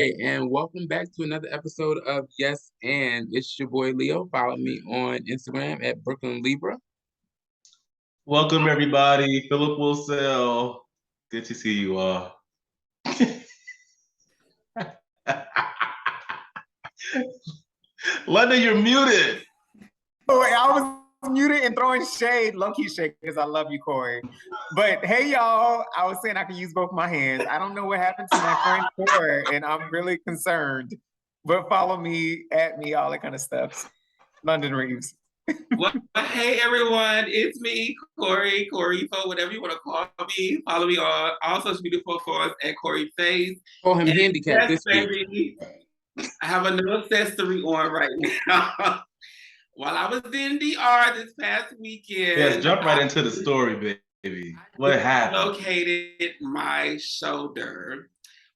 And welcome back to another episode of Yes and. It's your boy Leo. Follow me on Instagram at Brooklyn Libra. Welcome everybody, Philip Wilsell. Good to see you all. London, you're muted. Oh, I was muted and throwing shade, low-key shade, because I love you, Corey. But hey, y'all, I was saying I can use both my hands. I don't know what happened to my friend Corey, and I'm really concerned. But follow me, at me, all that kind of stuff. London Reeves. Well, hey everyone, it's me, Corey, whatever you want to call me. Follow me on all social media platforms at Corey Face. Call him handicapped this week. Baby, I have a new accessory on right now. While I was in DR this past weekend. Yes, jump right into the story, baby. What happened? Located my shoulder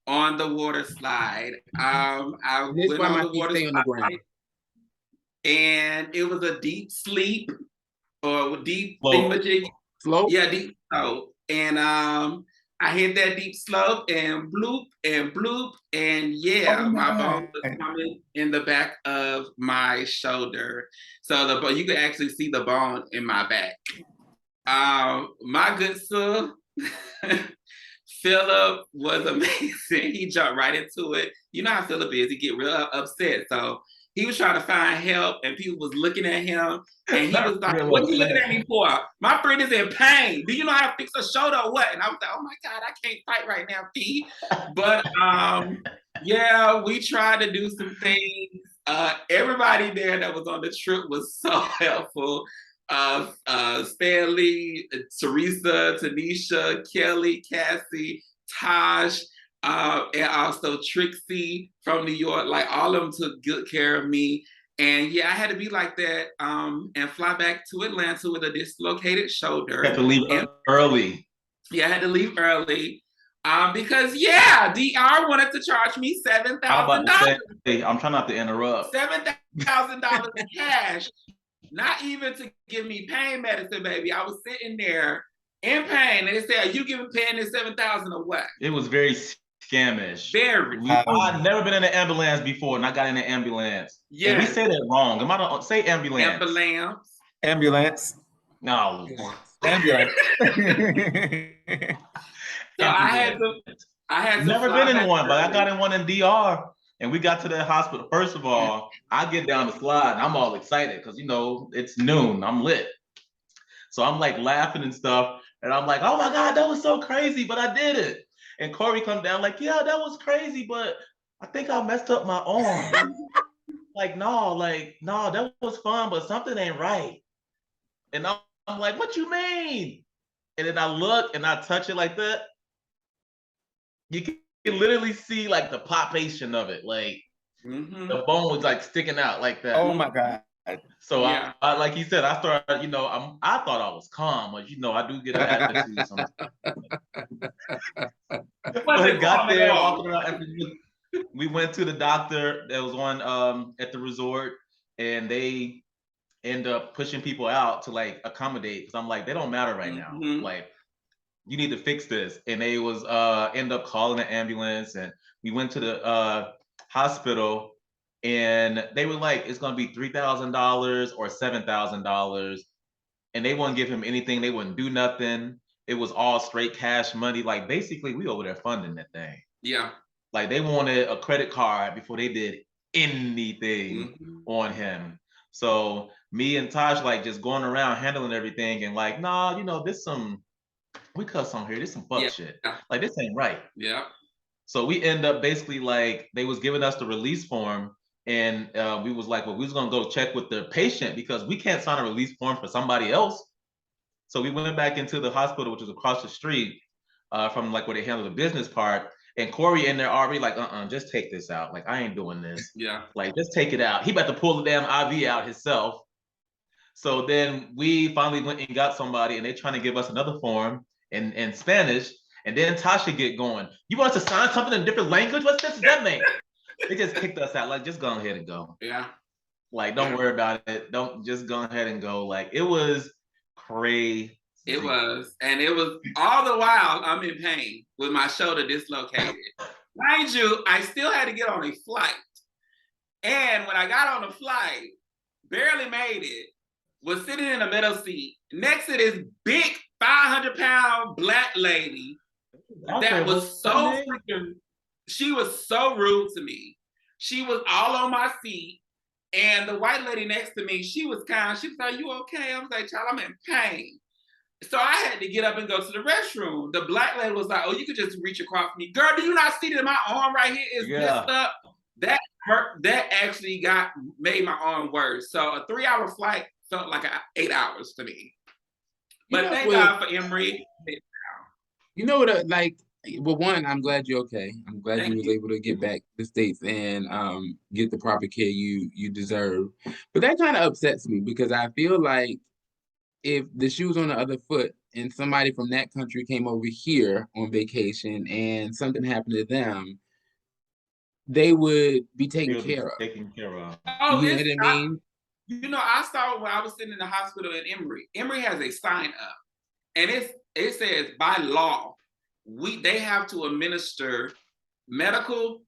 on the water slide. I went on the water slide. And it was a deep sleep or deep slope. Yeah, deep slope. And I hit that deep slope and bloop, and yeah, my bone was coming in the back of my shoulder. So you could actually see the bone in my back. My good sir, Philip was amazing. He jumped right into it. You know how Philip is, he get real upset. So he was trying to find help and people was looking at him and he was like, what are you looking at me for? My friend is in pain. Do you know how to fix a shoulder or what? And I was like, oh my God, I can't fight right now, Pete. But yeah, we tried to do some things. Everybody there that was on the trip was so helpful. Stanley, Teresa, Tanisha, Kelly, Cassie, Tosh, and also Trixie from New York. Like all of them took good care of me. And yeah, I had to be like that and fly back to Atlanta with a dislocated shoulder. You had to leave early. Yeah, I had to leave early. Because yeah, DR wanted to charge me $7,000. I'm trying not to interrupt. $7,000 in cash. Not even to give me pain medicine, baby. I was sitting there in pain, and they said, "Are you giving paying this $7,000 or what?" It was very scamish. Very. I've never been in an ambulance before, and I got in an ambulance. Yeah, and we say that wrong. Am I don't say ambulance? Ambulance. No. Ambulance. So I had never been in one, but I got in one in DR. And we got to the hospital. First of all, I get down the slide and I'm all excited because, you know, it's noon. I'm lit. So I'm like laughing and stuff. And I'm like, oh my God, that was so crazy, but I did it. And Corey come down like, yeah, that was crazy, but I think I messed up my arm. no, that was fun, but something ain't right. And I'm like, what you mean? And then I look and I touch it like that. You can literally see like the palpation of it, like the bone was like sticking out like that. Oh my God. So yeah. I like he said, I started, you know, I thought I was calm, but you know, I do get an attitude sometimes. But got there, walking around, we went to the doctor that was on at the resort, and they end up pushing people out to like accommodate, because I'm like, they don't matter right now. Like, you need to fix this. And they was end up calling an ambulance, and we went to the hospital, and they were like, it's gonna be $3,000 or $7,000, and they wouldn't give him anything. They wouldn't do nothing. It was all straight cash money. Like basically, we over there funding that thing. Yeah. Like they wanted a credit card before they did anything on him. So me and Tosh like just going around handling everything, and like, nah, you know, we cuss on here. This some fuck shit. Like this ain't right. Yeah. So we end up basically like they was giving us the release form, and we was like, well, we was gonna go check with the patient because we can't sign a release form for somebody else. So we went back into the hospital, which was across the street from like where they handle the business part. And Corey in there already like, just take this out. Like I ain't doing this. Yeah. Like just take it out. He about to pull the damn IV out himself. So then we finally went and got somebody, and they're trying to give us another form in Spanish, and then Tasha get going. You want us to sign something in a different language? What's this that mean? They just kicked us out. Like, just go ahead and go. Yeah. Like, don't worry about it. Don't just go ahead and go. Like, it was crazy. It was, and it was all the while I'm in pain with my shoulder dislocated. mind you, I still had to get on a flight. And when I got on the flight, barely made it, was sitting in the middle seat next to this big 500-pound black lady that was so freaking, she was so rude to me. She was all on my seat. And the white lady next to me, she was kind. She was like, "You okay?" I was like, "Child, I'm in pain." So I had to get up and go to the restroom. The black lady was like, "Oh, you could just reach across me." Girl, do you not see that my arm right here is messed up? That hurt. That actually made my arm worse. So a 3-hour flight felt like 8 hours to me. But thank God for Emory. You know what? Well, one, I'm glad you're okay. I'm glad you was able to get back to the States and get the proper care you deserve. But that kind of upsets me because I feel like if the shoe was on the other foot and somebody from that country came over here on vacation and something happened to them, they would be taken care of. Oh, you know what I mean? I saw when I was sitting in the hospital in Emory. Emory has a sign up, and it says by law, they have to administer medical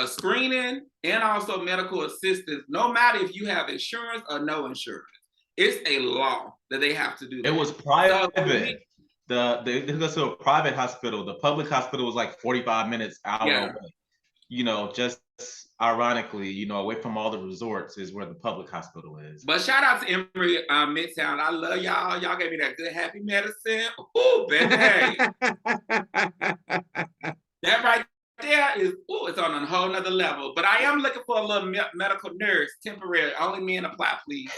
screening and also medical assistance, no matter if you have insurance or no insurance. It's a law that they have to do that. It was private. They go to a private hospital. The public hospital was like 45 minutes out away. Just ironically, away from all the resorts is where the public hospital is. But shout out to Emory Midtown. I love y'all. Y'all gave me that good happy medicine. Ooh, baby. That right there is, it's on a whole nother level. But I am looking for a little medical nurse, temporary. Only men apply, please.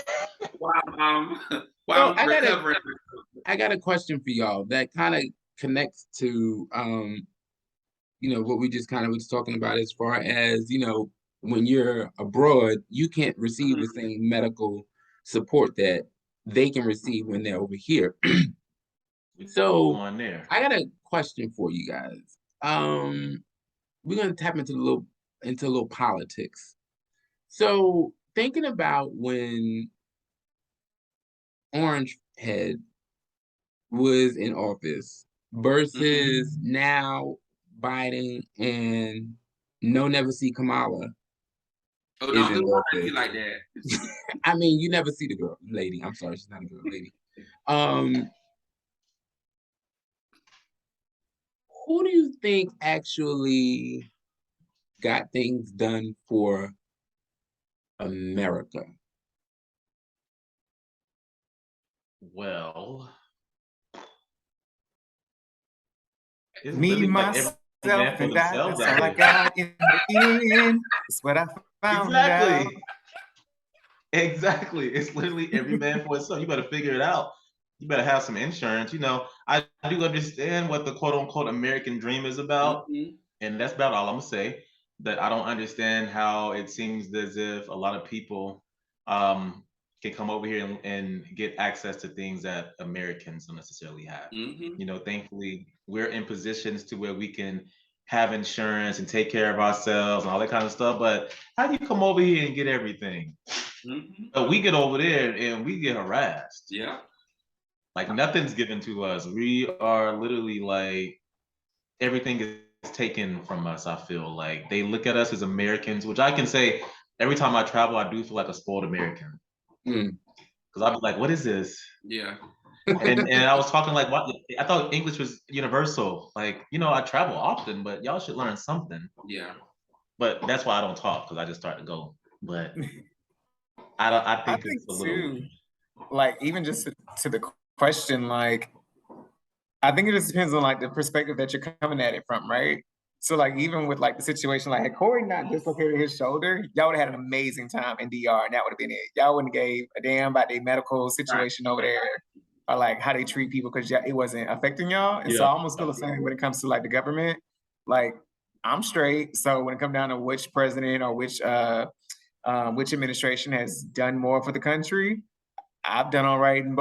While I'm recovering. I got a question for y'all that kind of connects to what we just kind of was talking about as far as, when you're abroad, you can't receive the same medical support that they can receive when they're over here. So I got a question for you guys. We're gonna tap into a little politics. So thinking about when Orange Head was in office versus now Biden and never see Kamala. Oh, don't do it like that. I mean, you never see the girl, lady. I'm sorry, she's not a girl, lady. Who do you think actually got things done for America? Well, me, myself, and that. That's all I got in the end. That's what I found out. Exactly. It's literally every man for himself. You better figure it out. You better have some insurance. I do understand what the quote unquote American dream is about. And that's about all I'm gonna say. That I don't understand how it seems as if a lot of people can come over here and get access to things that Americans don't necessarily have. Thankfully, we're in positions to where we can have insurance and take care of ourselves and all that kind of stuff. But how do you come over here and get everything? But we get over there and we get harassed. Yeah. Like nothing's given to us. We are literally like, everything is taken from us. I feel like they look at us as Americans, which I can say every time I travel, I do feel like a spoiled American. Because I'll be like, what is this? Yeah. And I was talking like, what? I thought English was universal. Like, I travel often, but y'all should learn something. Yeah. But that's why I don't talk, because I just start to go. But I think it's a little too, like, even just to the question, like, I think it just depends on like the perspective that you're coming at it from, right? So like even with like the situation, like had Corey not dislocated his shoulder, y'all would have had an amazing time in DR, and that would have been it. Y'all wouldn't have gave a damn about the medical situation over there, or like how they treat people, because it wasn't affecting y'all. And so I almost feel the same when it comes to like the government. Like, I'm straight, so when it comes down to which president or which administration has done more for the country, I've done all right in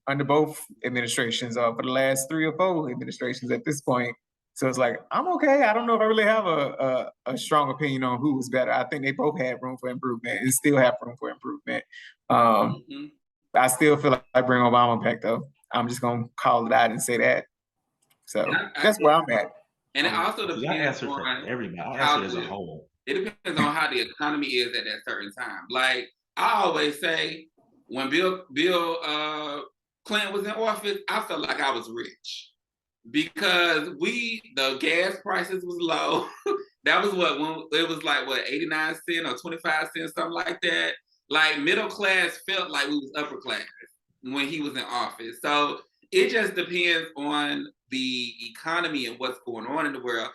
under both administrations, for the last 3 or 4 administrations at this point. So it's like, I'm okay. I don't know if I really have a strong opinion on who was better. I think they both had room for improvement and still have room for improvement. I still feel like I bring Obama back, though. I'm just going to call it out and say that. So that's where I'm at. And it also I depends answer for on everybody. I how answer as a whole. it depends on how the economy is at that certain time. Like I always say, when Bill Clinton was in office, I felt like I was rich because the gas prices was low. That was when it was like 89 cents or 25 cents, something like that. Like middle class felt like we was upper class when he was in office. So it just depends on the economy and what's going on in the world.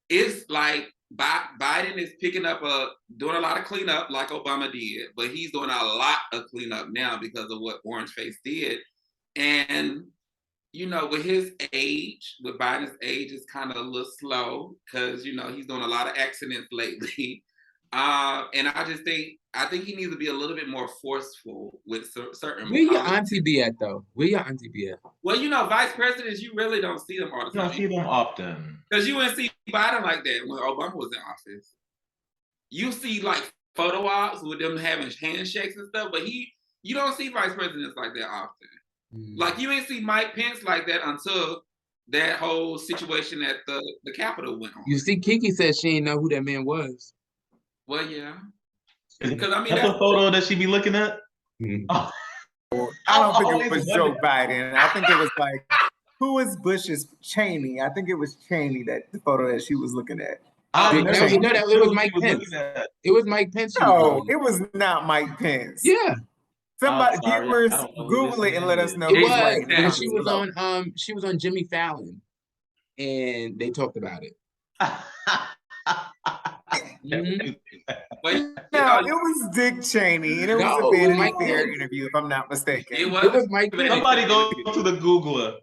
It's like Biden is doing a lot of cleanup like Obama did, but he's doing a lot of cleanup now because of what Orange Face did. And with his age, with Biden's age, is kind of a little slow because he's doing a lot of accidents lately. And I think he needs to be a little bit more forceful with certain. Where your auntie be at though? Where your auntie be at? Well, vice presidents, you really don't see them all the time. You don't see them often. Because you wouldn't see Biden like that when Obama was in office. You see like photo ops with them having handshakes and stuff, but you don't see vice presidents like that often. Like you ain't see Mike Pence like that until that whole situation at the Capitol went on. You see, Kiki said she didn't know who that man was. Well, yeah. Because that's the photo that she be looking at. I don't think it was Joe Biden. I think it was like, who was Bush's Cheney? I think it was Cheney the photo that she was looking at. It was Mike Pence. It was Mike Pence. No, it was not Mike Pence. Yeah. Somebody, viewers, Google it and let us know. It was. And she was on Jimmy Fallon, and they talked about it. But no, it was Dick Cheney, and it was a Vanity Fair interview, if I'm not mistaken. It was Mike Pence. Somebody go to the Googler.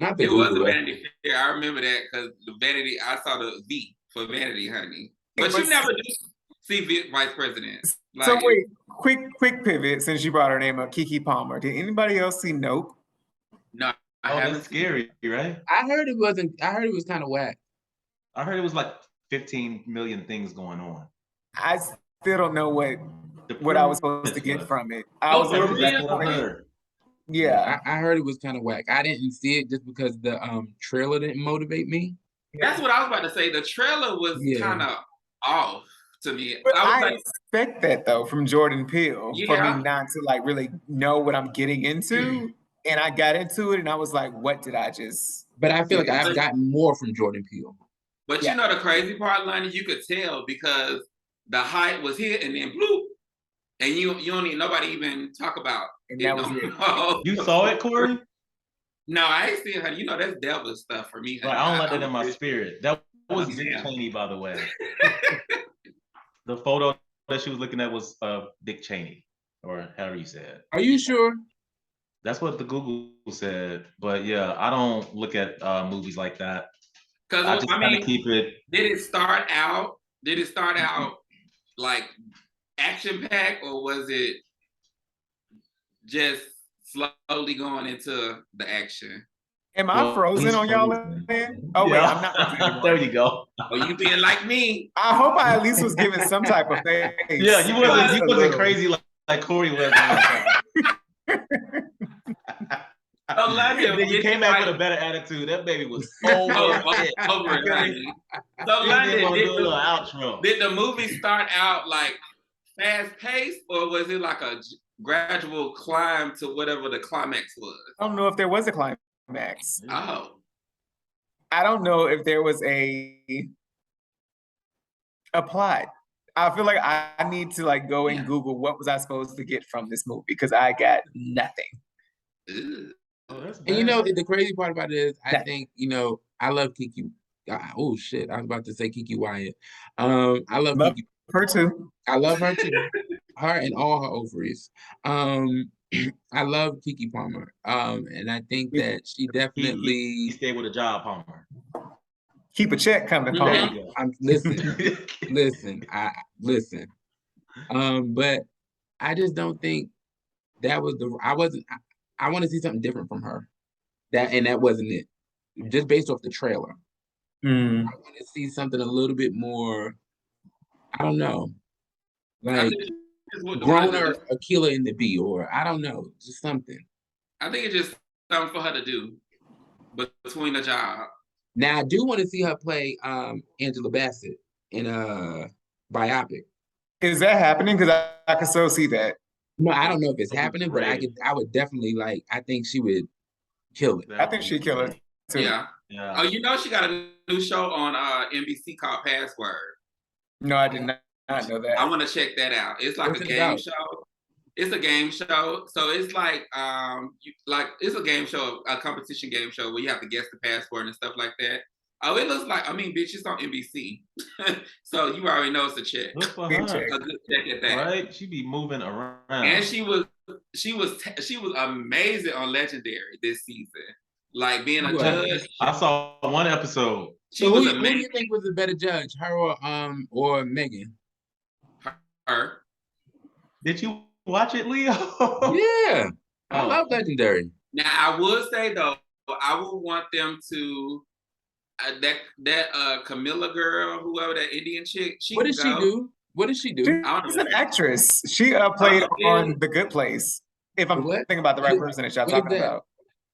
Not the It Googler. was a Vanity Fair. I remember that because I saw the V for Vanity, honey. But you never do see vice president. Like, so wait, quick pivot since you brought her name up, Keke Palmer. Did anybody else see Nope? No, that's scary, right? I heard it was kind of whack. I heard it was like 15 million things going on. I still don't know what I was supposed to get from it. I was Yeah, I heard it was kind of whack. I didn't see it just because the trailer didn't motivate me. That's what I was about to say. The trailer was kind of off to me. But I expect that though from Jordan Peele for me not to like really know what I'm getting into. And I got into it and I was like, what did I just? But I feel like I've gotten more from Jordan Peele. But you know the crazy part, Lonnie, you could tell because the hype was hit and then bloop. And you don't need nobody even talk about and that was it. You saw it, Corey? No, I ain't seen her. That's devil stuff for me. Right, I don't like that in my spirit. That was Dick Cheney, by the way. The photo that she was looking at was Dick Cheney, or however you said. Are you sure? That's what the Google said. But yeah, I don't look at movies like that. Because I just kind of keep it. Did it start out like action packed, or was it just slowly going into the action? Am I frozen on y'all end? Oh wait, I'm not. There you go. Oh, you being like me. I hope I at least was given some type of face. Yeah, you wasn't crazy like Corey was. Then you came back with a better attitude. That baby was over it. So London, did the movie start out like fast paced, or was it like a gradual climb to whatever the climax was? I don't know if there was a climax. Oh. I don't know if there was a plot. I feel like I need to like go and Google what was I supposed to get from this movie because I got nothing. Oh, and the crazy part about it is I think, I love Kiki. Oh shit, I was about to say Kiki Wyatt. I love Kiki. Her too. I love her too. Her and all her ovaries. I love Keke Palmer. And I think that she definitely he stayed with a job, Palmer. Keep a check coming, Palmer. Listen. But I just don't think that was I want to see something different from her. That wasn't it. Just based off the trailer. I want to see something a little bit more, I don't know. Like Groner, Aquila in the B, or I don't know, just something. I think it's just something for her to do between the job. Now I do want to see her play Angela Bassett in a biopic. Is that happening? Because I can so see that. No, I don't know if it's That'd be happening, but great. I would definitely like. I think she would kill it. I think she'd kill it too. Yeah. Yeah. Oh, you know she got a new show on NBC called Password. No, I did not know that. I want to check that out. It's like What's a it game about? show. It's a game show, so it's like it's a game show, a competition game show where you have to guess the password and stuff like that. Oh, it looks like bitch, it's on NBC, so you already know it's a check. Good for Big her. check. A good check at that. Right? She be moving around. And she was amazing on Legendary this season, like being a Who judge. I saw one episode. She So was who do amazing. you think was a better judge, her or Megan? Her. Did you watch it, Leo? Yeah, I Oh. love Legendary. Now I would say though, I would want them to that Camilla girl, whoever that Indian chick. What does she do? What does she do? She's an actress. She played on The Good Place. If I'm What? thinking about the right person that y'all What is talking that? about.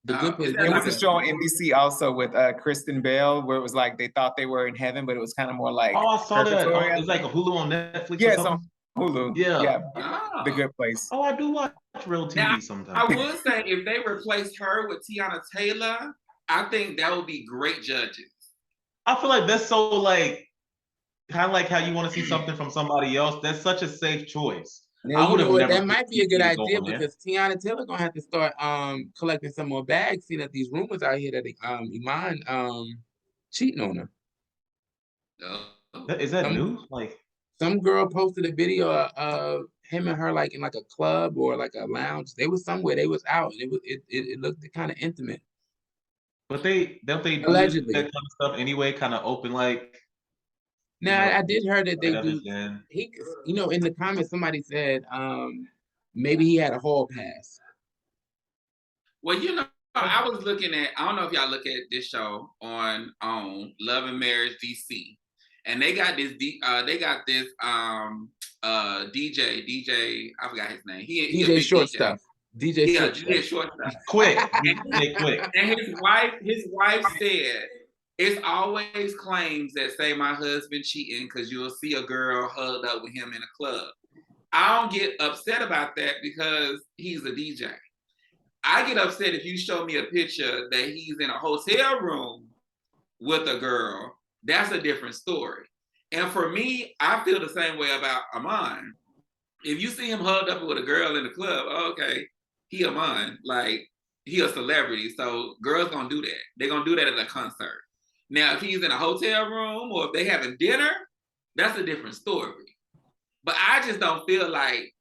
The Good Place. is that It like was a show on NBC also with Kristen Bell, where it was like they thought they were in heaven, but it was kind of more like Oh, I saw that. purgatory, I It's like a Hulu on Netflix. Yeah, or it's something. on Hulu. Yeah. Oh. The Good Place. Oh, I do watch real TV Now, sometimes. I would say if they replace her with Tiana Taylor, I think that would be great judges. I feel like that's so like kind of like how you want to see something from somebody else. That's such a safe choice. Now, I would have never. that might be a good picked Titi idea on there. because Tiana Taylor gonna have to start collecting some more bags. See that these rumors out here that Iman cheating on her. Oh. Is that news? Like, Some girl posted a video of him and her like in like a club or like a lounge. They was somewhere. They was out. It looked kind of intimate. but don't they do Allegedly. that kind of stuff anyway? Kind of open like. Now You know, I did hear that they right do. understand. He, in the comments somebody said maybe he had a hall pass. Well, I was looking at. I don't know if y'all look at this show on Love and Marriage DC, and they got this. DJ. I forgot his name. He a DJ big Short DJ. Stuff. DJ Short DJ Stuff. Short Stuff. Quick, quick. And his wife said, it's always claims that say my husband cheating because you'll see a girl hugged up with him in a club. I don't get upset about that because he's a DJ. I get upset if you show me a picture that he's in a hotel room with a girl. That's a different story. And for me, I feel the same way about Iman. If you see him hugged up with a girl in the club, okay, he Iman. Like, he a celebrity, so girls gonna do that. They're gonna do that at a concert. Now, if he's in a hotel room or if they having dinner, that's a different story. But I just don't feel like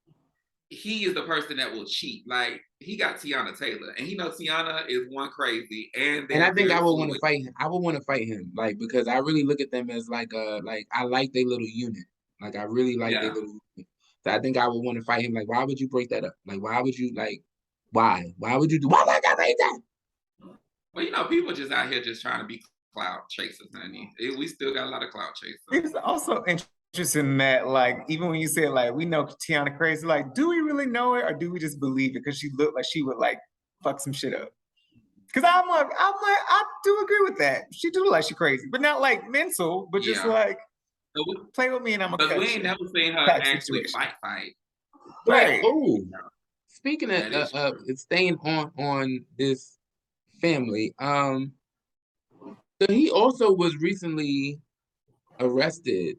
he is the person that will cheat. Like, he got Tiana Taylor, and he knows Tiana is one crazy. And I think I would want to fight him. I would want to fight him, like, because I really look at them as like I like their little unit. Like, I really like their little unit. So I think I would want to fight him. Like, why would you break that up? Like, why would you why? Why would you do? Why would I break that? Well, people just out here just trying to be cloud chasers, honey. We still got a lot of cloud chasers. It's also interesting that, like, even when you say, like, we know Tiana crazy, like, do we really know it or do we just believe it? Because she looked like she would, like, fuck some shit up. Because I'm like, I do agree with that. She do look like she crazy, but not like mental, but just like, play with me and I'm gonna. But we ain't never seen her actually fight. Right. Oh, speaking of staying on this family, so he also was recently arrested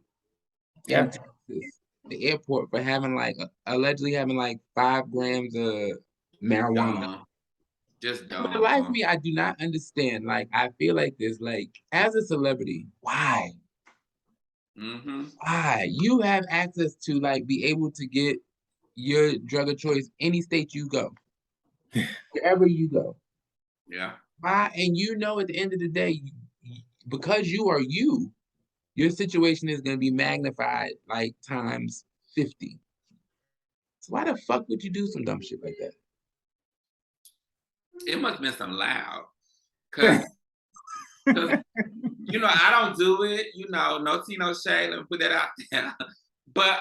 in Texas, the airport, for having allegedly having 5 grams of marijuana. Just For the life of me, I do not understand. Like, I feel like this, like, as a celebrity, why? Mm-hmm. Why? You have access to be able to get your drug of choice any state you go, wherever you go. Yeah. Why? And at the end of the day, because you are you, your situation is going to be magnified times 50. So why the fuck would you do some dumb shit like that? It must have been some loud. Cause I don't do it, no tea, no shade, let me put that out there. But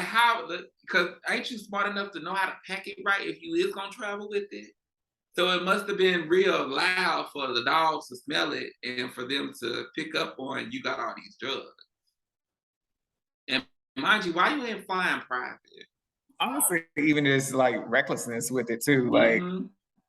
how, because ain't you smart enough to know how to pack it right if you is gonna travel with it? So it must have been real loud for the dogs to smell it and for them to pick up on you got all these drugs. And mind you, why you ain't flying private? Honestly, even just like recklessness with it too. Like,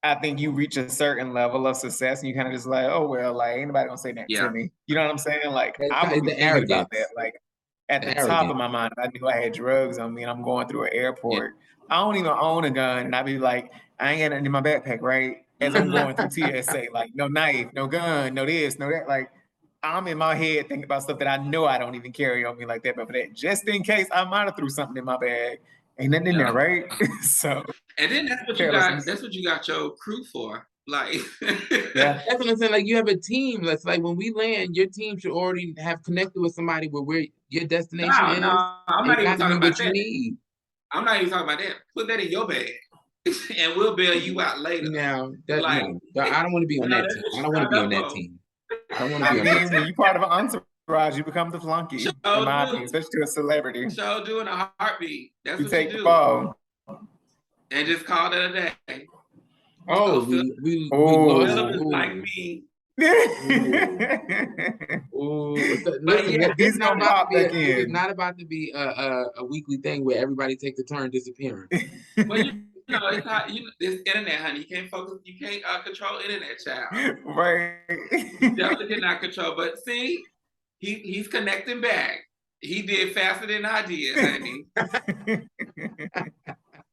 I think you reach a certain level of success and you kind of just like, oh well, like ain't nobody gonna say that to me. You know what I'm saying? Like I would be thinking about that. Like at the top of my mind, I knew I had drugs on me and I'm going through an airport. I don't even own a gun, and I'd be like, I ain't got nothing in my backpack, right? As I'm going through TSA, like no knife, no gun, no this, no that. Like I'm in my head thinking about stuff that I know I don't even carry on me like that, but for that, just in case I might have threw something in my bag. Ain't nothing in there, right? So and then that's what you got. That's what you got your crew for. Like yeah, that's what I'm saying. Like you have a team. That's like when we land, your team should already have connected with somebody where your destination is. No, I'm not even talking about that. Need. I'm not even talking about that. Put that in your bag, and we'll bail you out later. Now that like, no, I don't want to be on that team. I don't want to be on that team. I don't want to be on that team. When you're part of an entourage, you become the flunky, especially to a celebrity. So doing a heartbeat. That's what take you do. The ball. And just call it a day. Oh, we lost like me. It's not about to be a weekly thing where everybody takes a turn disappearing. Well, you know, it's not. It's internet, honey. You can't focus. You can't control internet, child. Right. You definitely cannot control. But see, he's connecting back. He did faster than I did, honey.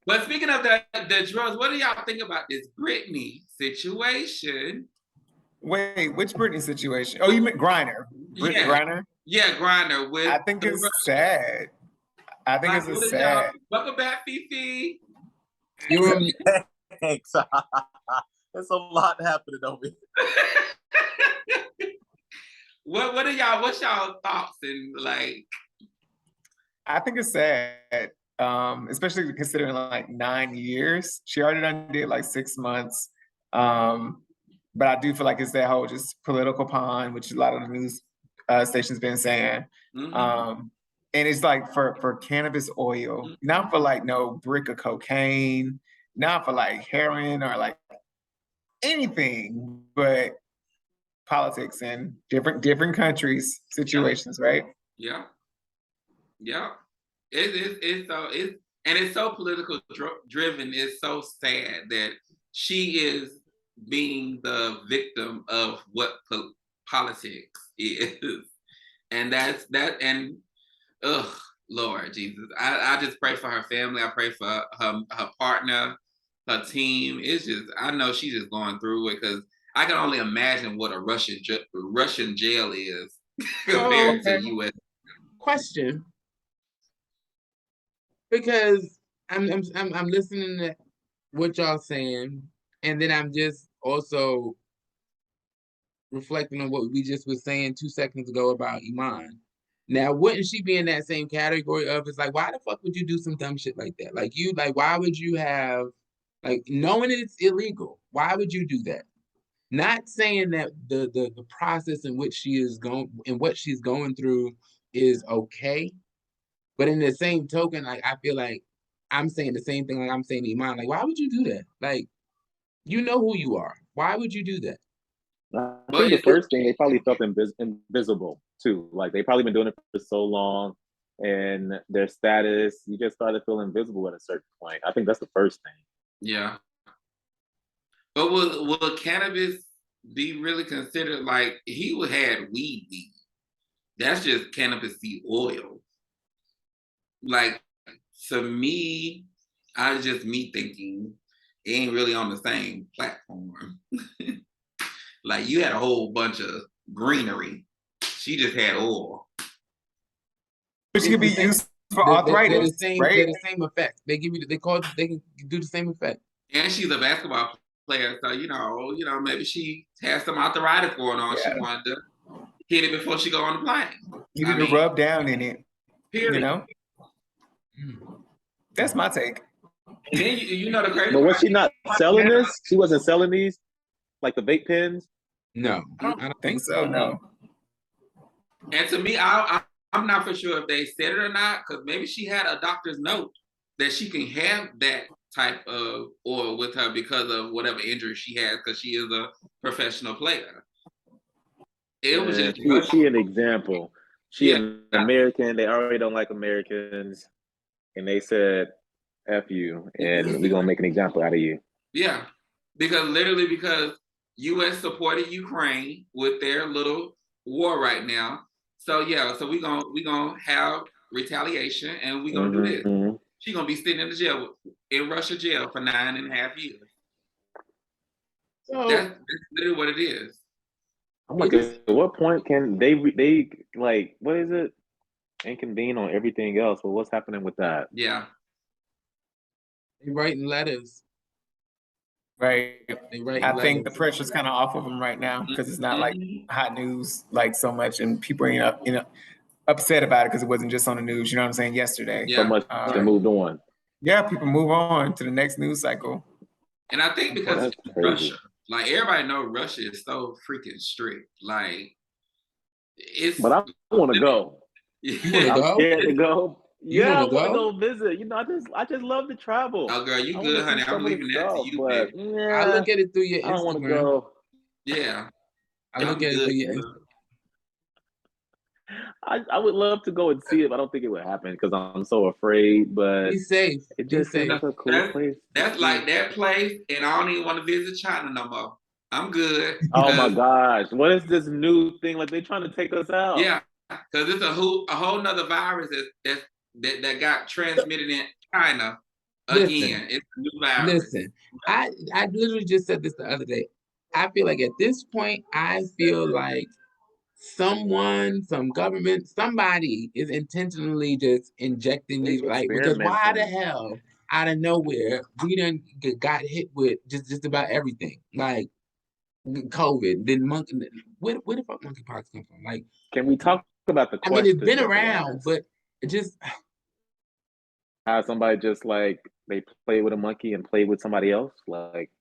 But speaking of the drugs, what do y'all think about this Britney situation? Wait, which Britney situation? Oh, you meant Griner. Griner? Yeah, Griner. I think it's sad. I think it's sad. Welcome back, Fifi. Thanks. There's a lot happening over here. What are y'all? What's y'all thoughts and like? I think it's sad. Especially considering like 9 years. She already did like 6 months. But I do feel like it's that whole just political pawn, which a lot of the news stations been saying. And it's like for cannabis oil, not for like no brick of cocaine, not for like heroin or like anything, but politics in different countries, situations, right? Yeah. It's so political driven. It's so sad that she is being the victim of what politics is, and that's that. And Lord Jesus, I just pray for her family. I pray for her partner, her team. It's just I know she's just going through it because I can only imagine what a Russian jail is compared to U.S. Question. Because I'm listening to what y'all saying, and then I'm just also reflecting on what we just was saying 2 seconds ago about Iman. Now, wouldn't she be in that same category of it's like, why the fuck would you do some dumb shit like that? Like why would you have knowing it's illegal? Why would you do that? Not saying that the process in which she is going and what she's going through is okay. But in the same token, like I feel like I'm saying the same thing like I'm saying to Iman. Like, why would you do that? Like, you know who you are. Why would you do that? I think the first thing, they probably felt invisible too. Like they probably been doing it for so long, and their status, you just started feeling invisible at a certain point. I think that's the first thing. Yeah. But will cannabis be really considered like he had weed? That's just cannabis seed oil. Like to me, just me thinking it ain't really on the same platform. Like you had a whole bunch of greenery. She just had oil. Which can be used for arthritis, right? They're the same effect. They can do the same effect. And she's a basketball player, so you know, maybe she has some arthritis going on. Yeah. She wanted to hit it before she go on the plane. You need to rub down in it. Period. You know? That's my take. And then you know the crazy. But was she not selling this? She wasn't selling these, like the vape pens. No, I don't think so. No. And to me, I'm not for sure if they said it or not, because maybe she had a doctor's note that she can have that type of oil with her because of whatever injury she has, because she is a professional player. It was just she an example. She an American. They already don't like Americans, and they said, "F you," and we're gonna make an example out of you. Yeah, because U.S. supported Ukraine with their little war right now. So yeah, so we gonna have retaliation, and we gonna do this. She's gonna be sitting in the jail in Russia jail for 9.5 years. So that's literally what it is. I'm like, at what point can they like, what is it? And convene on everything else. Well, what's happening with that? Yeah. They writing letters. Right. I think letters. the pressure's kind of off of them right now because it's not like hot news like so much, and people are upset about it because it wasn't just on the news. You know what I'm saying? Yesterday. Yeah. So much they moved on. Yeah, people move on to the next news cycle. And I think because it's Russia, like everybody knows Russia is so freaking strict. Like it's. But I want to go. You want to go? I'm scared to go. You I want to go visit. You know, I just love to travel. Oh, girl, you good, honey? I'm leaving that to you, but I look at it through your Instagram. I don't want to go. Yeah, I look at it through your Instagram. I would love to go and see it, but I don't think it would happen because I'm so afraid. But be safe. It just seems like a cool place. That's like that place, and I don't even want to visit China no more. I'm good. Oh my gosh, what is this new thing? Like they trying to take us out? Yeah, because it's a whole nother virus that got transmitted in China again. It's a new virus. Listen, I literally just said this the other day. I feel like at this point, I feel like some government, somebody is intentionally just injecting these, like, because why the hell out of nowhere we done got hit with just about everything, like COVID, then where the fuck monkeypox come from? Like, can we talk about the question? I mean, it's been around, but it just how somebody just like they play with a monkey and play with somebody else, like.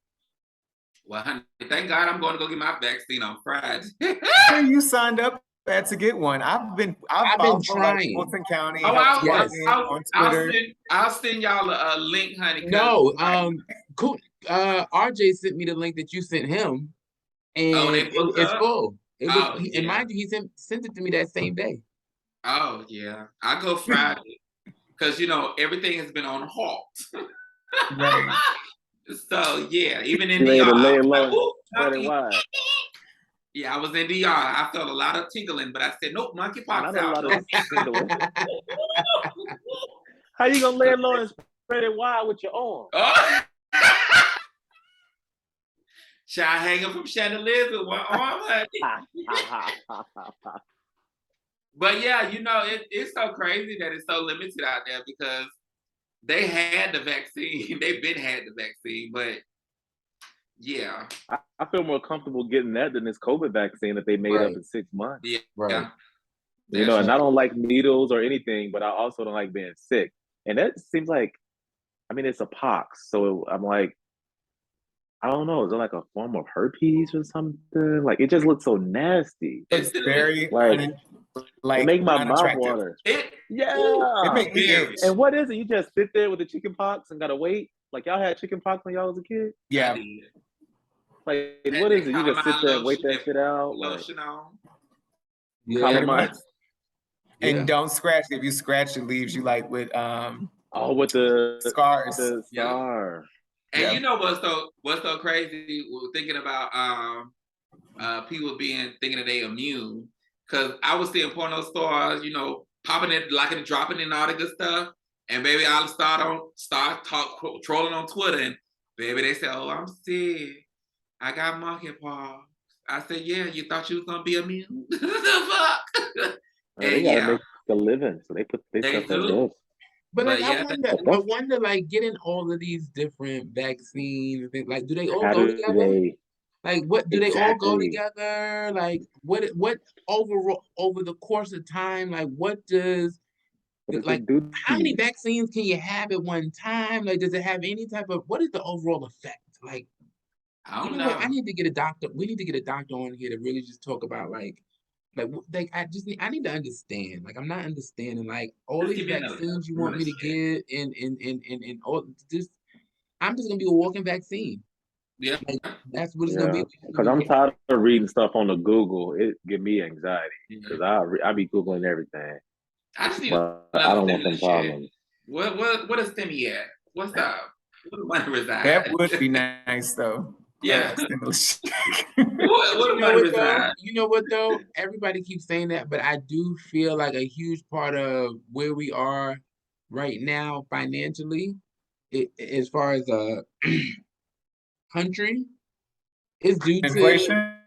Well, honey, thank God I'm going to go get my vaccine on Friday. You signed up to get one. I've been trying. Fulton County. I'll send y'all a link, honey. No, cool. RJ sent me the link that you sent him, and it's full. It was, and mind you, he sent it to me that same day. Oh yeah, I go Friday because everything has been on halt. Right. So yeah, even in DR, yeah, I was in DR. I felt a lot of tingling, but I said, nope, monkeypox out. How you gonna lay low and spread it wide with your arm? Oh. Shall I hang up from chandeliers with one arm? But yeah, it's so crazy that it's so limited out there because they had the vaccine. They've been had the vaccine, but yeah. I feel more comfortable getting that than this COVID vaccine that they made up in 6 months. Yeah. Right. And I don't like needles or anything, but I also don't like being sick. And that seems like, I mean, it's a pox. So I'm like, I don't know. Is it like a form of herpes or something? Like, it just looks so nasty. It's very it make my mouth water. It makes me itch. And what is it? You just sit there with the chicken pox and gotta wait? Like y'all had chicken pox when y'all was a kid? Yeah. Like what is it? You just sit there and wait that shit out? Lotion on. Yeah. And don't scratch it. If you scratch, it leaves you like with with the scars. The scar. And you know what's so crazy? We're thinking about people thinking that they immune. Cause I was seeing porno stars, popping it, liking and dropping and all that good stuff. And baby, I'll start trolling on Twitter, and baby, they say, "Oh, I'm sick. I got monkeypox." I said, "Yeah, you thought you was gonna be immune? The fuck?" They gotta make a living, so they put this stuff in this. But like, I wonder, like, getting all of these different vaccines, like, do they all go together? Like, what do they all go together? Like, what overall over the course of time? Like, what does how many vaccines can you have at one time? Like, does it have any type of what is the overall effect? Like, I don't know. I need to get a doctor. We need to get a doctor on here to really just talk about I need to understand. Like, I'm not understanding. Like, all these vaccines you want me to get, and all just. I'm just gonna be a walking vaccine. Yeah. Like, that's what it's gonna be. Because I'm tired of reading stuff on the Google. It give me anxiety because I be Googling everything. I just need but I don't want them problems. What is Stimmy at? What's up? Where the money reside? That would be nice though. Yeah. Stimulus. What the money reside? You know what though? Everybody keeps saying that, but I do feel like a huge part of where we are right now financially, as far as a country, is due to inflation.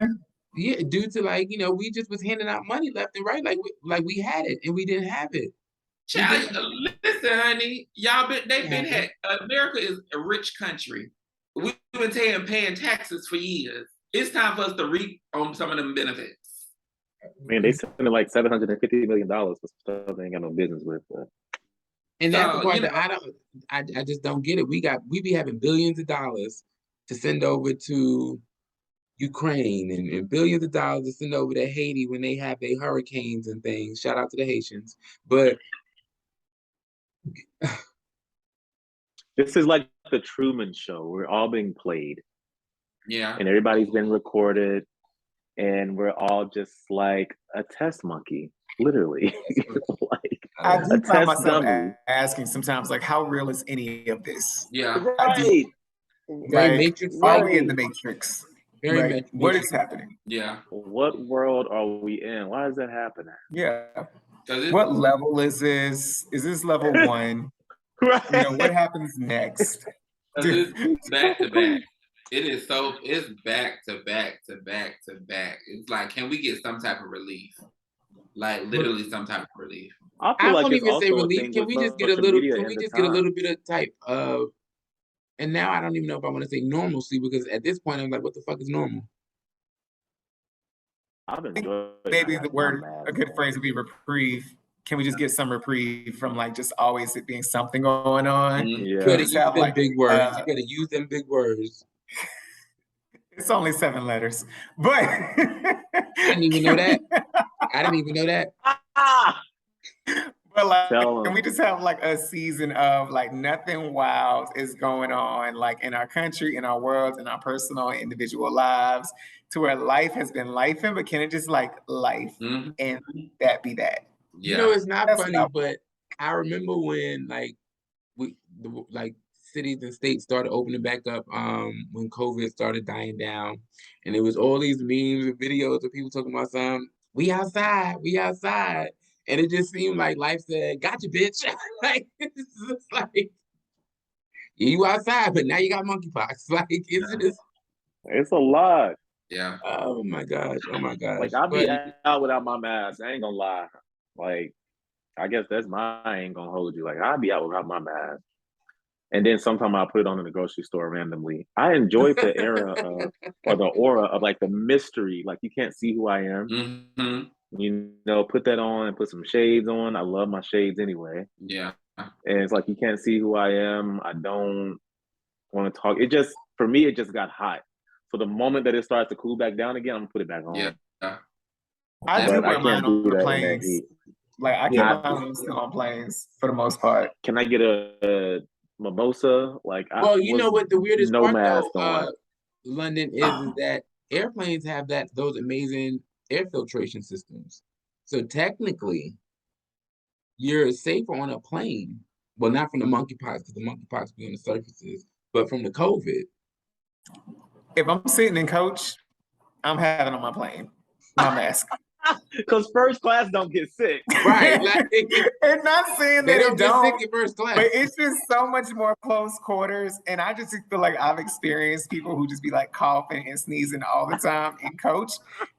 Yeah, due to like, we just was handing out money left and right, like we had it and we didn't have it. Child, listen, honey, America is a rich country. We've been paying taxes for years. It's time for us to reap on some of them benefits. Man, they spending like $750 million for stuff they ain't got no business with. And that's the part that I just don't get it. We be having billions of dollars to send over to Ukraine and billions of dollars to send over to Haiti when they have their hurricanes and things. Shout out to the Haitians. But this is like the Truman Show. We're all being played. Yeah. And everybody's been recorded. And we're all just like a test monkey, literally. Like, I do find myself asking sometimes, like, how real is any of this? Yeah. Right. Very Matrix. Are we in the Matrix? Very Matrix. What is happening? Yeah. What world are we in? Why is that happening? Yeah. What level is this? Is this level 1? Right. What happens next? It's back to back. It's back to back to back to back. It's like, can we get some type of relief? Like literally some type of relief. I won't even say relief. Can we just get a little? Can we just get a little bit of type of? And now I don't even know if I want to say normalcy, because at this point I'm like, what the fuck is normal? Maybe the word, a good phrase would be reprieve. Can we just get some reprieve from like just always it being something going on? Yeah. You gotta use them big words. You gotta use them big words. It's only 7 letters, but I didn't even know that. But like, can we just have like a season of like nothing wild is going on, like in our country, in our world, in our personal and individual lives, to where life has been lifing, but can it just like life and that be that? Yeah. It's not funny, but I remember when like cities and states started opening back up when COVID started dying down, and it was all these memes and videos of people talking about we outside, and it just seemed like life said, "Gotcha, bitch." Like it's just like you outside, but now you got monkeypox. Like it's a lot. Yeah. Oh my gosh. Like I'll be out without my mask. I ain't gonna lie. Like I guess I ain't gonna hold you. Like I'll be out without my mask. And then sometimes I'll put it on in the grocery store randomly. I enjoy the era of, or the aura of like the mystery. Like you can't see who I am. Mm-hmm. Put that on and put some shades on. I love my shades anyway. Yeah. And it's like you can't see who I am. I don't want to talk. For me, it just got hot. So the moment that it starts to cool back down again, I'm gonna put it back on. Yeah. I do wear mine on the planes. Like I keep mine still on planes for the most part. Can I get a mimosa? Like, you know what the weirdest part though, London is that airplanes have those amazing air filtration systems. So technically, you're safer on a plane. Well, not from the monkeypox, because the monkeypox be on the surfaces, but from the COVID. If I'm sitting in coach, I'm having on my plane my mask. Because first class don't get sick. Right. Like, and not saying they that don't it don't, get sick in first class. but it's just so much more close quarters. And I just feel like I've experienced people who just be like coughing and sneezing all the time in coach.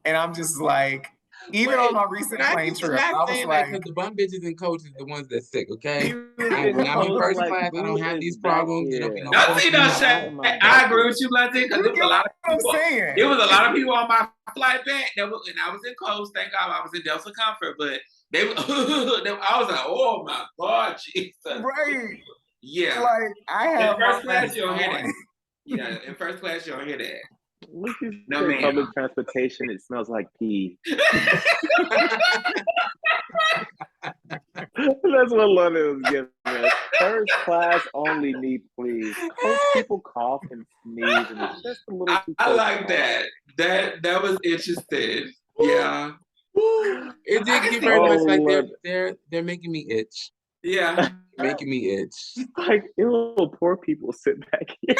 And I'm just like, even on my recent plane trip, I was like, because the bum bitches in coach is the ones that's sick, okay? When I'm in first class, I don't have these problems. There don't be no I agree with you, London, because there was a lot of people. There was a lot of people on my flight back and I was in close. Thank God I was in Delta Comfort, but I was like, oh my God, Jesus. Right. Yeah. Like I have in first class, you don't hear that. Yeah, in first class, you don't hear that. No, man. Public transportation, it smells like pee. That's what London was giving us. First class only me, please. Coach, people cough and sneeze, and it's just a little too I close. like that. That was interesting. Yeah. It did can get see- very much Oh, like Lord. they're making me itch. Yeah. Making me itch. Like, ew, poor people sit back here.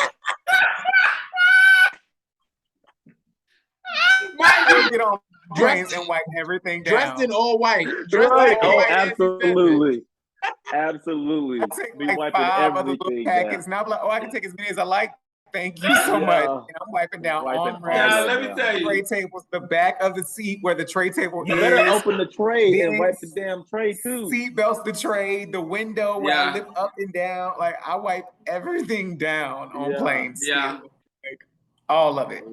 We'll get on planes Dressed, and wipe everything dressed down. in all white. Dressed Right? in all Oh, white. as you said it. absolutely. Absolutely. I take Be like wiping 5 other little everything packets, down. and I'm like, oh, I can take as many as I like. Thank you so much. Yeah. And I'm wiping down Wiping all armrests, that Now, let me down. tell tray you. tables, the back of the seat where the tray table You is. better open the tray and Then wipe the damn tray too. seat belts, the tray, the window where Yeah. I lift up and down. Like I wipe everything down on Yeah. planes. Yeah. Still. Like, all of it.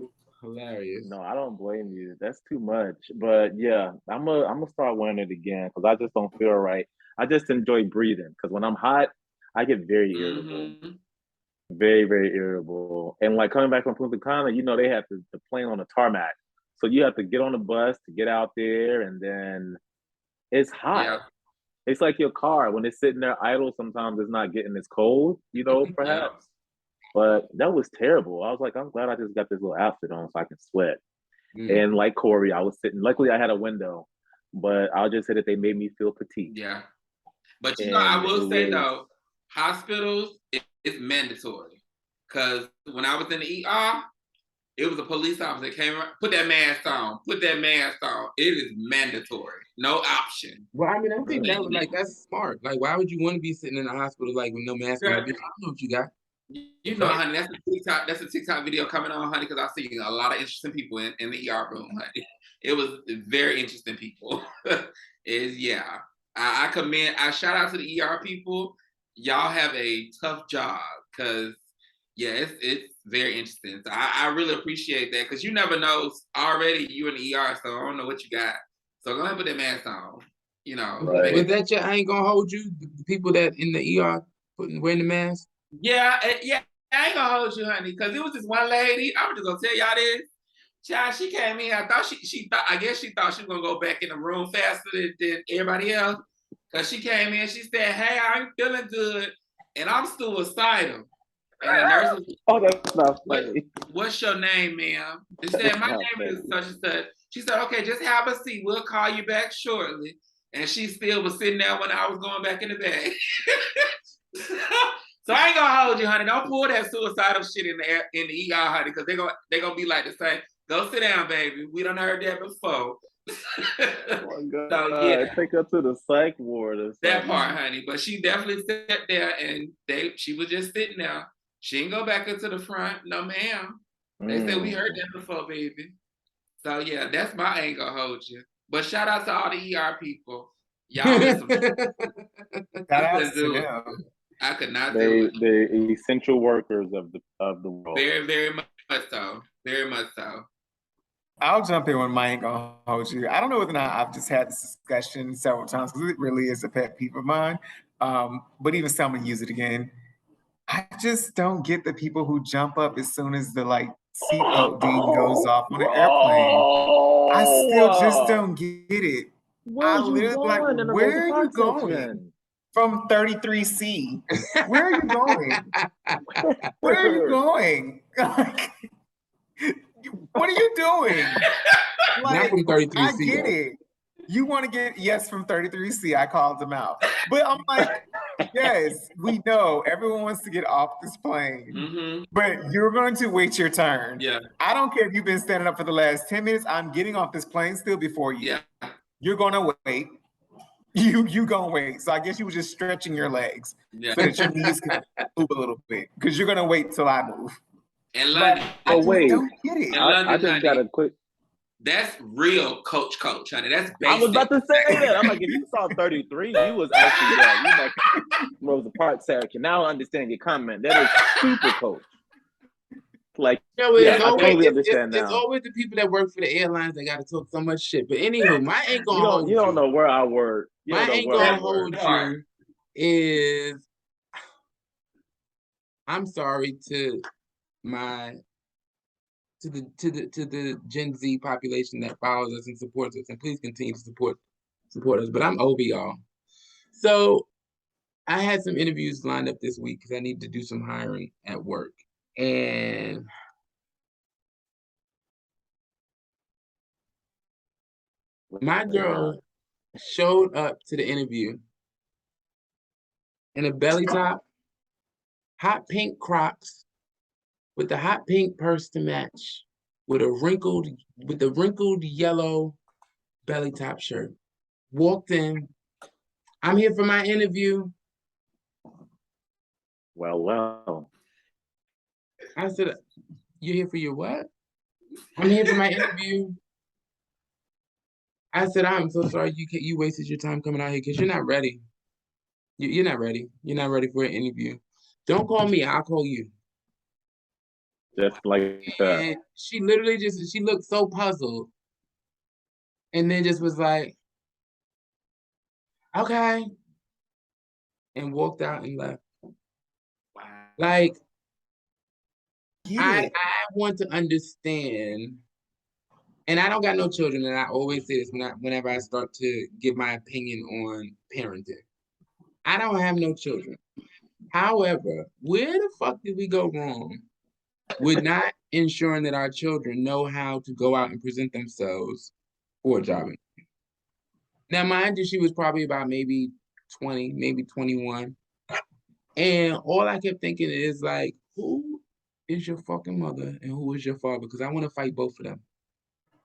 Hilarious. No, I don't blame you. That's too much. But yeah, I'm gonna start wearing it again because I just don't feel right. I just enjoy breathing because when I'm hot, I get very irritable. Mhm. Very, very irritable. And like coming back from Punta Cana, you know, they have the plane on the tarmac. So you have to get on the bus to get out there, and then it's hot. Yeah. It's like your car when it's sitting there idle. Sometimes it's not getting as cold, you know, Yeah. perhaps. But that was terrible. I was like, I'm glad I just got this little outfit on so I can sweat. And like Corey, I was sitting. Luckily, I had a window, but I'll just say that they made me feel petite. Yeah. But you know, I And will say it was, though, hospitals, it's mandatory. Cause when I was in the ER, it was a police officer that came around, put that mask on, put that mask on. It is mandatory. No option. Well, I mean, I think that was Really? like that's smart. Like, why would you want to be sitting in the hospital like with no mask on? Yeah. Like, bitch, I don't know what you got. You know, honey, that's a TikTok video coming on, honey, because I see a lot of interesting people in the ER room, honey. It was very interesting people. Yeah. I shout out to the ER people. Y'all have a tough job because yeah, it's very interesting. So I really appreciate that because you never know. Already you in the ER, so I don't know what you got. So go ahead and put that mask on. You know, Right. Was that your I ain't gonna hold you? The people that in the ER wearing the mask? yeah, I ain't gonna hold you, honey, because it was this one lady. I'm just gonna tell y'all this. Child, she came in. I thought she thought. I guess she thought she was gonna go back in the room faster than everybody else. Cause she came in. She said, "Hey, I'm feeling good, and I'm suicidal." And the nurse was, oh, that's not funny. "What's your name, ma'am?" She said, That's "My not name is funny. such and such." She said, "Okay, just have a seat. We'll call you back shortly." And she still was sitting there when I was going back in the bag. So I ain't gonna hold you, honey. Don't pull that suicidal shit in the ER, honey, because they gonna be like the same. Go sit down, baby. We done heard that before. Oh my God. So yeah, Take her to the psych ward or that something. part, honey. But she definitely sat there, and she was just sitting there. She didn't go back into the front. No, ma'am. They said we heard that before, baby. So yeah, that's my ain't gonna hold you. But shout out to all the ER people. Y'all did some. Shout I out couldn't to do it. them. I could not do it. The essential workers of the world. Very, very much so. Very much so. I'll jump in when mine ain't gonna hold you. I don't know whether or not I've just had this discussion several times because it really is a pet peeve of mine. But even some would use it again. I just don't get the people who jump up as soon as the like seatbelt ding goes off on an airplane. I still just don't get it. Where are you literally like, going in the where Rosa are you Parks going? section? From 33C. Where are you going? Where are you going? What are you doing? Not from 33C. I get it. You want to get yes from 33C. I called them out. But I'm like, yes, we know everyone wants to get off this plane. Mm-hmm. But you're going to wait your turn. Yeah. I don't care if you've been standing up for the last 10 minutes. I'm getting off this plane still before you. Yeah. You're gonna wait. You gonna wait. So I guess you were just stretching your legs Yeah. so that your knees can move a little bit because you're gonna wait till I move. And London. I just wait. don't get it. And London, I just got a quick. That's real coach, honey. That's basic. I was about to say that. I'm like, if you saw 33, you was actually you like Rosa Parks character. Now I understand your comment. That is super coach. Like, No, yeah, it's I always, totally understand it's now. always the people that work for the airlines that got to talk so much shit. But anywho, my ain't gonna hold You don't know where I work. You My don't know ain't where I gonna work. hold you is I'm sorry to my to the Gen Z population that follows us and supports us, and please continue to support us. But I'm over y'all. So I had some interviews lined up this week because I need to do some hiring at work. And my girl showed up to the interview in a belly top, hot pink Crocs, with the hot pink purse to match, with a wrinkled yellow belly top shirt. Walked in. I'm here for my interview. Well. I said, "You're here for your what?" "I'm here for my interview." I said, "I'm so sorry you wasted your time coming out here because you're not ready. You're not ready. You're not ready for an interview. Don't call me. I'll call you." Just like that. And she literally she looked so puzzled, and then just was like, "Okay," and walked out and left. Wow. Like, Get I want to understand, and I don't got no children, and I always say this whenever I start to give my opinion on parenting. I don't have no children. However, where the fuck did we go wrong with not ensuring that our children know how to go out and present themselves for a job? Now, mind you, she was probably about maybe 20, maybe 21. And all I kept thinking is like, who is your fucking mother and who is your father? Because I want to fight both of them.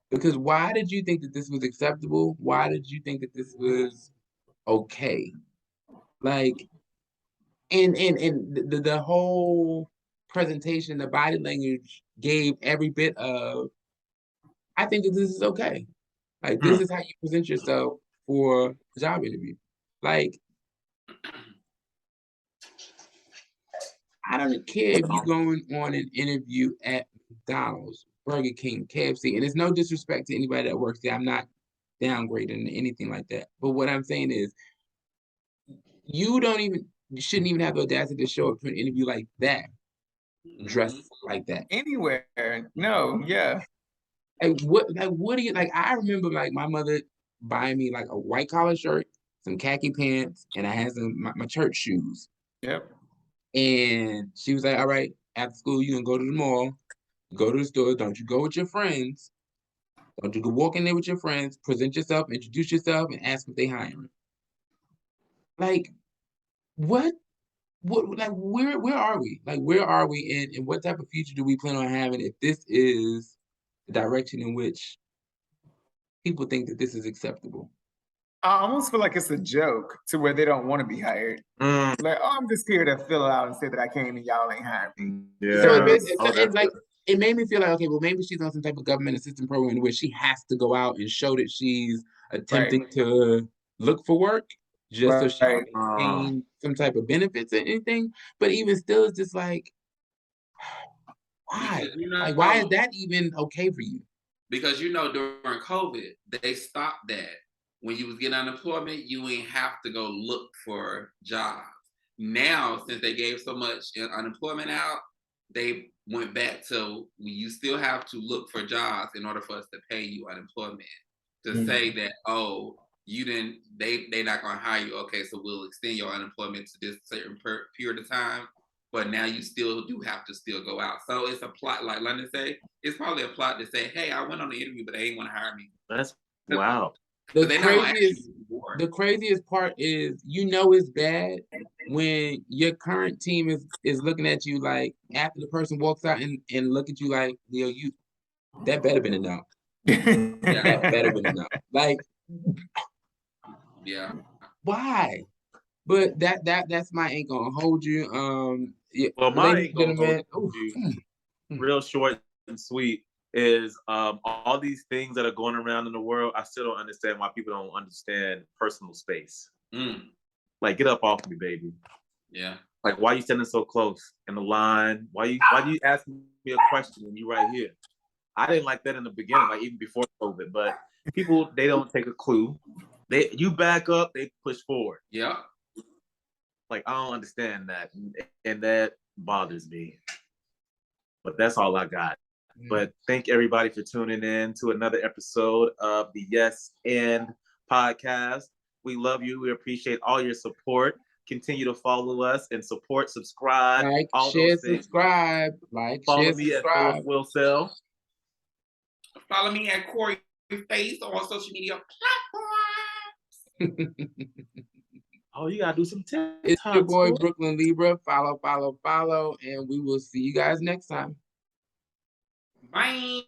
Because why did you think that this was acceptable? Why did you think that this was okay? Like, and the whole presentation, the body language gave every bit of, I think that this is okay. Like, this is how you present yourself for a job interview. Like, I don't care if you're going on an interview at McDonald's, Burger King, KFC, and it's no disrespect to anybody that works there. I'm not downgrading anything like that. But what I'm saying is, you shouldn't even have the audacity to show up for an interview like that, dressed like that. anywhere. No, yeah. Like what do you like? I remember like my mother buying me like a white collar shirt, some khaki pants, and I had my church shoes. Yep. And she was like, "All right, after school, you can go to the mall, go to the store. Don't you go with your friends. Don't you go walk in there with your friends, present yourself, introduce yourself, and ask if they hiring." Like, what? Like, where are we? Like, where are we in, and what type of future do we plan on having if this is the direction in which people think that this is acceptable? I almost feel like it's a joke to where they don't want to be hired. Like, oh, I'm just here to fill out and say that I came and y'all ain't hired me. Yeah. So it made me feel like, okay, well, maybe she's on some type of government assistance program where she has to go out and show that she's attempting to look for work just so she can gain some type of benefits or anything. But even still, it's just like, why? Like, why is that even okay for you? Because during COVID, they stopped that. When you was getting unemployment, you ain't have to go look for jobs. Now, since they gave so much unemployment out, they went back to you still have to look for jobs in order for us to pay you unemployment. To say that, oh, you didn't, they not gonna hire you. Okay, so we'll extend your unemployment to this certain period of time. But now you still do have to still go out. So it's a plot, like London say, it's probably a plot to say, hey, I went on the interview, but they ain't want to hire me. That's wow. The craziest part is, it's bad when your current team is looking at you like, after the person walks out and look at you like, Leo, that better been enough. Yeah, that better been enough. Like, yeah. Why? But that's my ain't gonna hold you. Yeah, well, my ain't gonna gentlemen, hold you. Real short and sweet is all these things that are going around in the world. I still don't understand why people don't understand personal space. Like, get up off me, baby. Yeah. Like, why you standing so close in the line? Why you asking me a question when you right here? I didn't like that in the beginning, like even before COVID. But people, they don't take a clue. You back up, they push forward. Yeah. Like, I don't understand that, and that bothers me. But that's all I got. But thank everybody for tuning in to another episode of the Yes and podcast. We love you. We appreciate all your support. continue to follow us and support, subscribe, Like, all share, those things. subscribe. Like, Follow share, me subscribe. at Phyllis Will Sell. Follow me at Corey Face on social media platforms. Oh, you gotta do some TikToks. It's your boy Brooklyn Libra. Follow, follow, follow, and we will see you guys next time. Bye.